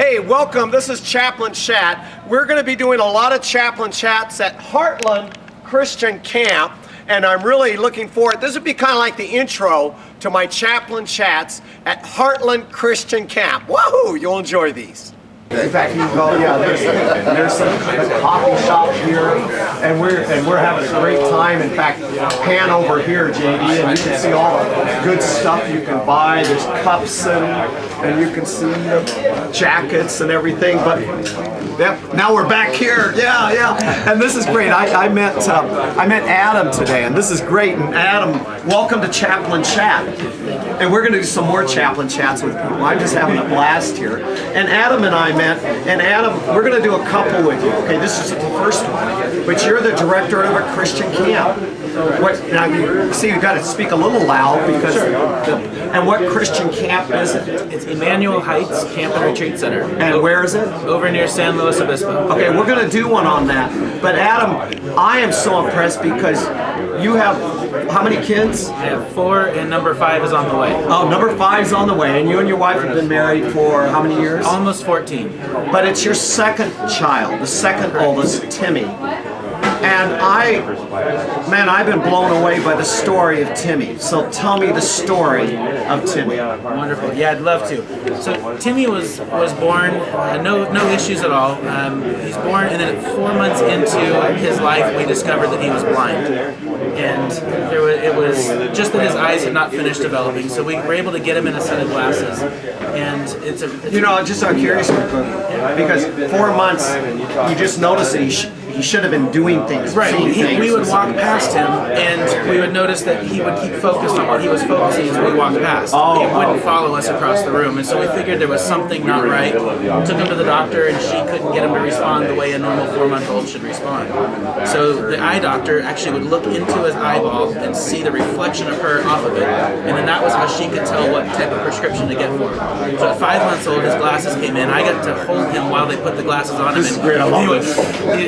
Hey, welcome. This is Chaplain Chat. We're going to be doing a lot of Chaplain Chats at Heartland Christian Camp, and I'm really looking forward. This would be kind of like the intro to my Chaplain Chats at Heartland Christian Camp. Woohoo! You'll enjoy these. In fact, you can go. Yeah, there's some coffee shop here, and we're having a great time. In fact, pan over here, JD, and you can see all the good stuff you can buy. There's cups and you can see the jackets and everything. But yep, now we're back here. Yeah, and this is great. I met Adam today, and this is great. And Adam, welcome to Chaplain Chat. And we're going to do some more Chaplain Chats with people. I'm just having a blast here. And Adam and I met, and Adam, we're going to do a couple with you. Okay, this is the first one, but you're the director of a Christian camp. Now, see, you've got to speak a little loud because, and what Christian camp is it? It's Emmanuel Heights Camp and Retreat Center. And where is it? Over near San Luis Obispo. Okay, we're going to do one on that. But Adam, I am so impressed because you have, how many kids? I have 4, and number 5 is on the way. Oh, number 5's on the way, and you and your wife have been married for how many years? Almost 14. But it's your second child, the second oldest, Timmy. And I've been blown away by the story of Timmy. So tell me the story of Timmy. Wonderful. Yeah, I'd love to. So Timmy was born, no issues at all. He's born, and then 4 months into his life, we discovered that he was blind. And it was just that his eyes had not finished developing, so we were able to get him in a set of glasses. And it's just so curious because 4 months, you just noticed that he should have been doing things. Right. We would walk past him, and we would notice that he would keep focused on what he was focusing as we walked past. He wouldn't follow us across the room, and so we figured there was something not right. Took him to the doctor, and she couldn't get him to respond the way a normal 4-month-old should respond. So the eye doctor actually would look into his eyeball and see the reflection of her off of it, and then that was how she could tell what type of prescription to get for him. So at 5 months old, his glasses came in. I got to hold him while they put the glasses on him. This is great. I love it.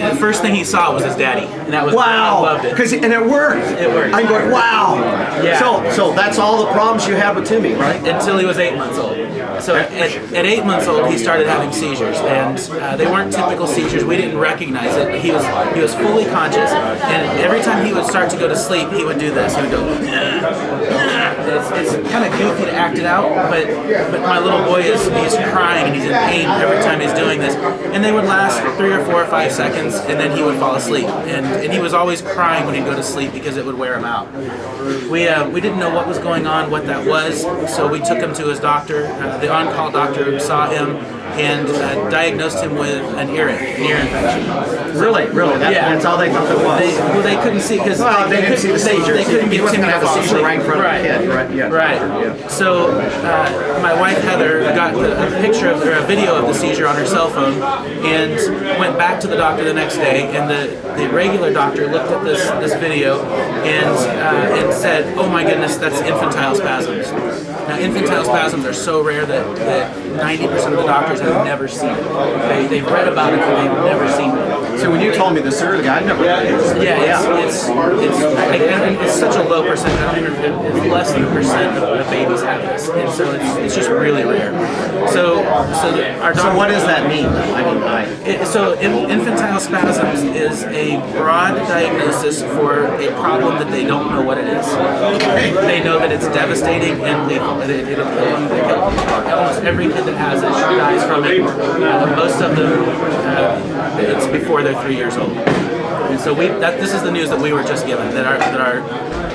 The first thing he saw was his daddy, and that was wow. I loved it. And it worked. It worked. I'm going, wow. Yeah. So that's all the problems you had with Timmy, right? Until he was 8 months old. So at 8 months old, he started having seizures, and they weren't typical seizures. We didn't recognize it. He was fully conscious, and every time he would start to go to sleep, he would do this. He would go. It's kind of goofy to act it out, but my little boy he's crying and he's in pain every time he's doing this, and they would last 3 or 4 or 5 seconds, and then he would fall asleep, and he was always crying when he'd go to sleep because it would wear him out. We didn't know what was going on, what that was, so we took him to his doctor. The on-call doctor saw him and diagnosed him with an ear infection. Really? That's all they thought it was? They couldn't see because they didn't see the seizure. They couldn't get Timmy have a seizure right in front of the kid. Right. Yeah. Right. So my wife Heather got a picture of, or a video of the seizure on her cell phone, and went back to the doctor the next day, and the regular doctor looked at this video and said, "Oh my goodness, that's infantile spasms." Now, infantile spasms are so rare that 90% of the doctors have never seen it. They've read about it, but they've never seen it. So when you told me this earlier, I'd never heard it. It's such a low percentage. I don't even, it's less than 1% of babies have this, and so it's just really rare. So our doctor. So what does that mean? Infantile spasms is a broad diagnosis for a problem that they don't know what it is. They know that it's devastating and lethal. It'll kill almost every kid that has it dies from it. Most of them, it's before they're 3 years old. And so this is the news that we were just given, that our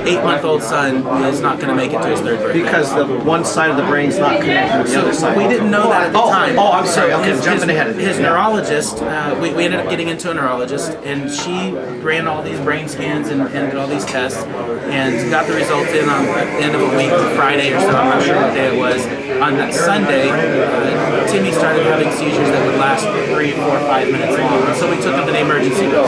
8-month-old son is not going to make it to his 3rd birthday. Because the one side of the brain's not connected with the other side. We didn't know that at the time. Oh, I'm sorry. Okay, jumping ahead. His neurologist, we ended up getting into a neurologist, and she ran all these brain scans and did all these tests, and got the results in on the end of a week, Friday or so, I'm not sure what day it was. On that Sunday, Timmy started having seizures that would last 3, 4, 5 minutes long. And so we took him to the emergency room.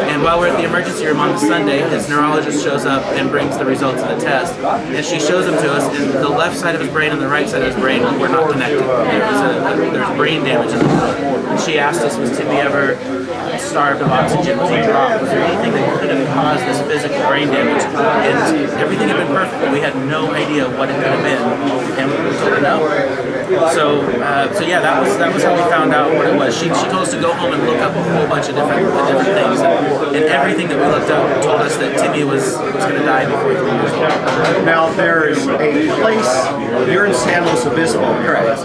And while we're at the emergency room on the Sunday, his neurologist shows up and brings the results of the test. And she shows them to us, and the left side of his brain and the right side of his brain were not connected. There's brain damage in the middle. And she asked us, was Timmy ever starved of oxygen? Was he dropped? Was there anything that could have caused this physical brain damage? And everything had been perfect. We had no idea what it could have been. And we told her no. So yeah, that was how we found out what it was. She told us to go home and look up a whole bunch of different things, and everything that we looked up told us that Timmy was going to die before 3 years old. Now there's a place, you're in San Luis Obispo, correct?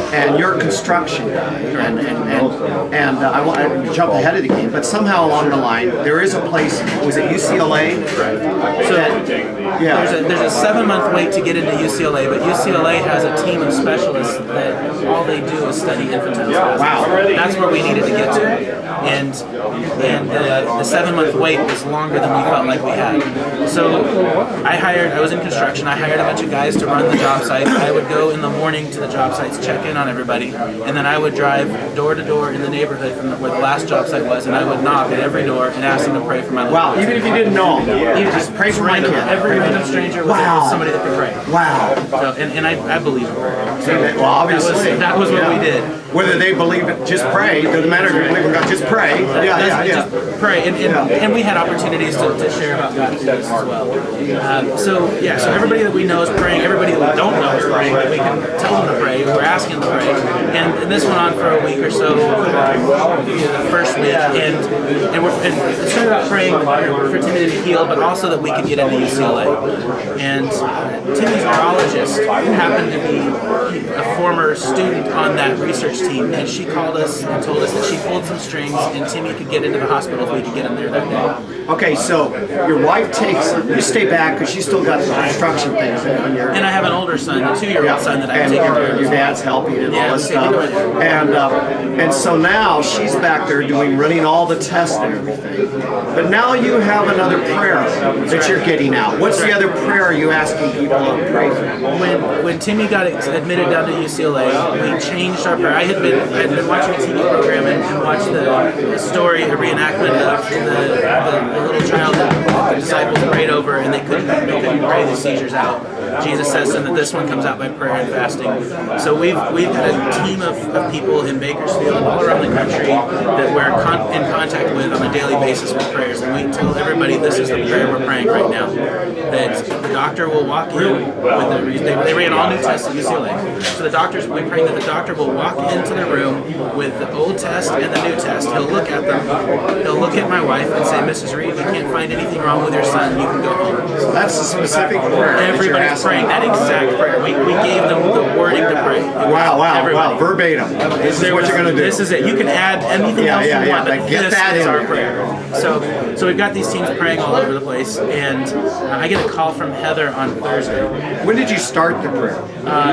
And you're construction guy, and I want to jump ahead of the game, but somehow along the line, there is a place, was it UCLA? Right. So there's a 7-month wait to get into UCLA, but UCLA has a team of specialists that all they do is study infantile spasms. Wow. That's where we needed to get to, and the 7-month wait was longer than we felt like we had. So I was in construction, I hired a bunch of guys to run the job sites. I would go in the morning to the job sites, check in on everybody, and then I would drive door to door in the neighborhood from where the last job site was, and I would knock at every door and ask them to pray for my little Wow, kids. even if you didn't know them, you just pray for my kid. Every random stranger was somebody that could pray. Wow. So, and I believe in prayer. So Well, obviously. that was what we did. Whether they believe it, just pray. Doesn't matter if you believe in God, just pray. Just pray, and we had opportunities to share about God with us as well. So everybody that we know is praying. Everybody that we don't know is praying. We can tell them to pray. We're asking them to pray, and this went on for a week or so. The first week, and it started out praying for Timmy to be healed, but also that we could get into UCLA. And Timmy's neurologist happened to be a former student on that research team, and she called us and told us that she pulled some strings and Timmy could get into the hospital if we could get him there that day. Okay, so your wife you stay back because you still got the construction things on your... And I have an older son, a 2-year-old son that I'm taking care of. Your dad's helping and all this taking stuff. care of. And so now she's back there running all the tests and everything. But now you have another prayer that you're getting out. What's the other prayer are you asking people to pray for? When Timmy got admitted down to UCLA, we changed our prayer. I had been watching a TV program and watched the story, a reenactment of the little child that the disciples prayed over, and they couldn't pray the seizures out. Jesus says to them that this one comes out by prayer and fasting. So we've got a team of people in Bakersfield all around the country that we're in contact with on a daily basis with prayers, and we tell everybody this is the prayer we're praying right now. That the doctor will walk in with they ran all new tests at UCLA. So we're praying that the doctor will walk into the room with the old test and the new test. He'll look at them, he'll look at my wife and say, Mrs. Reed, we can't find anything wrong with your son, you can go home. So that's the specific prayer. Everybody's praying that exact prayer. We gave them the wording to pray. Wow, verbatim. This is what you're going to do. This is it. You can add anything else you want, but get this that is in our there. prayer. So we've got these teams praying all over the place, and I get a call from Heather on Thursday. When did you start the prayer?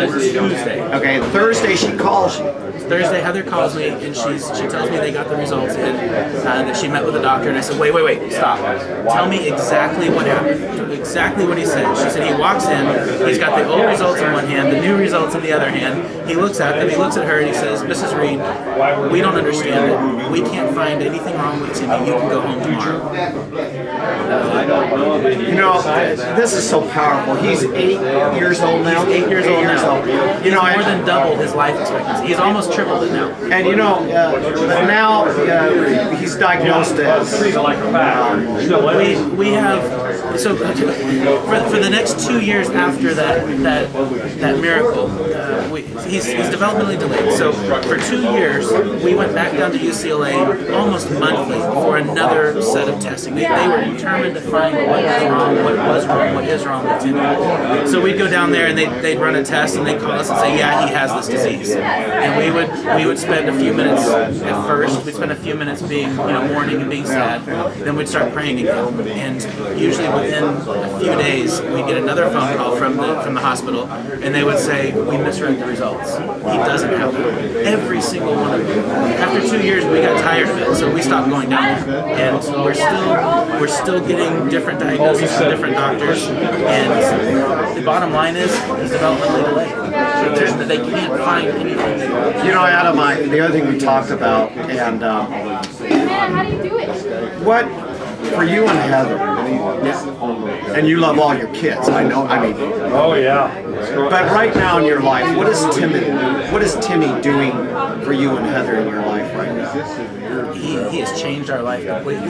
Tuesday. Okay, Thursday she calls you. Thursday, Heather calls me and she tells me they got the results in, that she met with the doctor, and I said, wait, stop. Tell me exactly what happened, exactly what he said. She said he walks in, he's got the old results in one hand, the new results in the other hand. He looks at them, he looks at her, and he says, Mrs. Reed, we don't understand it. We can't find anything wrong with Timmy. You can go home tomorrow. You know, this is so powerful. He's 8 years old now. He's 8 years old now. You know, more than doubled his life expectancy. He's almost tripled it now. And you know, but now he's diagnosed as. We have so for the next 2 years after that miracle, he's developmentally delayed. So for 2 years, we went back down to UCLA almost monthly for another set of testing. They were determined to find what was wrong, what is wrong with Timmy. So we'd go down there and they'd run a test and they'd call us and say, yeah, he has this disease. And we would spend a few minutes at first. We'd spend a few minutes being mourning and being sad. Then we'd start praying again. And usually within a few days, we'd get another phone call from the hospital, and they would say, we misread the results. He doesn't have them. Every single one of them. After 2 years, we got tired of it, so we stopped going down there. And we're still getting different diagnoses from different doctors. And the bottom line is, he's developmentally delayed. They can't find anything. You know, Adam, the other thing we talked about, and how do you do it? what for you and Heather, and you love all your kids. I know. I mean. Oh yeah. But right now in your life, what is Timmy doing for you and Heather in your life right now? He has changed our life completely.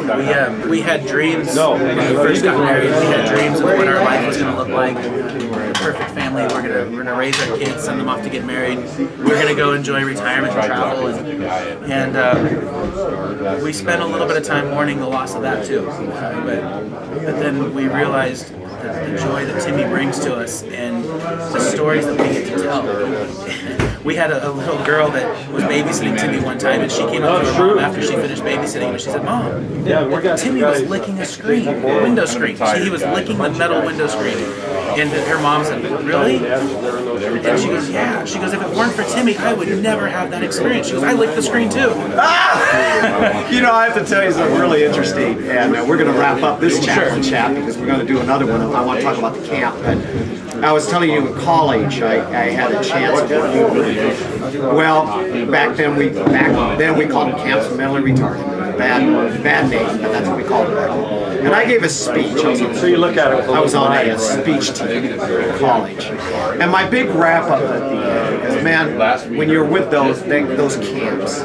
We had dreams when we first got married. We had dreams of what our life was going to look like. We were a perfect family. family. We're gonna raise our kids, send them off to get married. We're gonna go enjoy retirement and travel, and we spent a little bit of time mourning the loss of that too. But then we realized the joy that Timmy brings to us and the stories that we get to tell. We had a little girl that was babysitting Timmy one time, and she came up to her mom after she finished babysitting, and she said, "Mom, Timmy was licking a screen, window screen. He was licking the metal window screen." And her mom said, "Really?" And she goes, "Yeah." She goes, "If it weren't for Timmy, I would never have that experience." She goes, "I licked the screen too." You know, I have to tell you something really interesting, and we're going to wrap up this chaplain chat because we're going to do another one. I want to talk about the camp, but I was telling you in college, I had a chance of working. Well, back then we called them camps for mentally retarded. Bad name, but that's what we called it back then. And I gave a speech. So you look at it. I was on a speech team in college, and my big wrap up at the end is, man, when you're with those camps,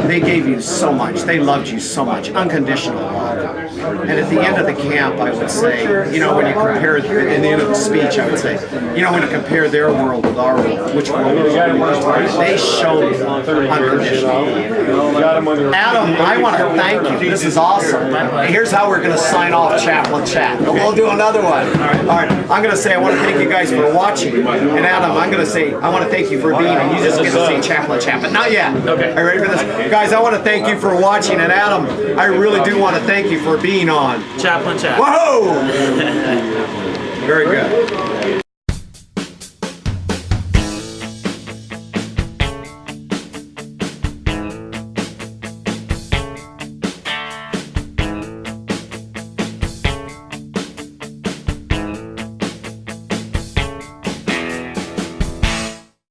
they gave you so much. They loved you so much, unconditional love. And at the end of the camp, I would say, you know, when you compare, at the end of the speech, I would say, you know, when you compare their world with our world, which world is yours? They showed unconditional love. Adam, I want to thank you. This is awesome. And here's how we're going to sign off Chaplain Chat. We'll do another one. All right. I'm going to say I want to thank you guys for watching. And Adam, I'm going to say I want to thank you for being here. You just get to say Chaplain Chat, but not yet. Okay. Are you ready for this? Guys, I want to thank you for watching. And Adam, I really do want to thank you for being on Chaplain Chat. Whoa! Very good.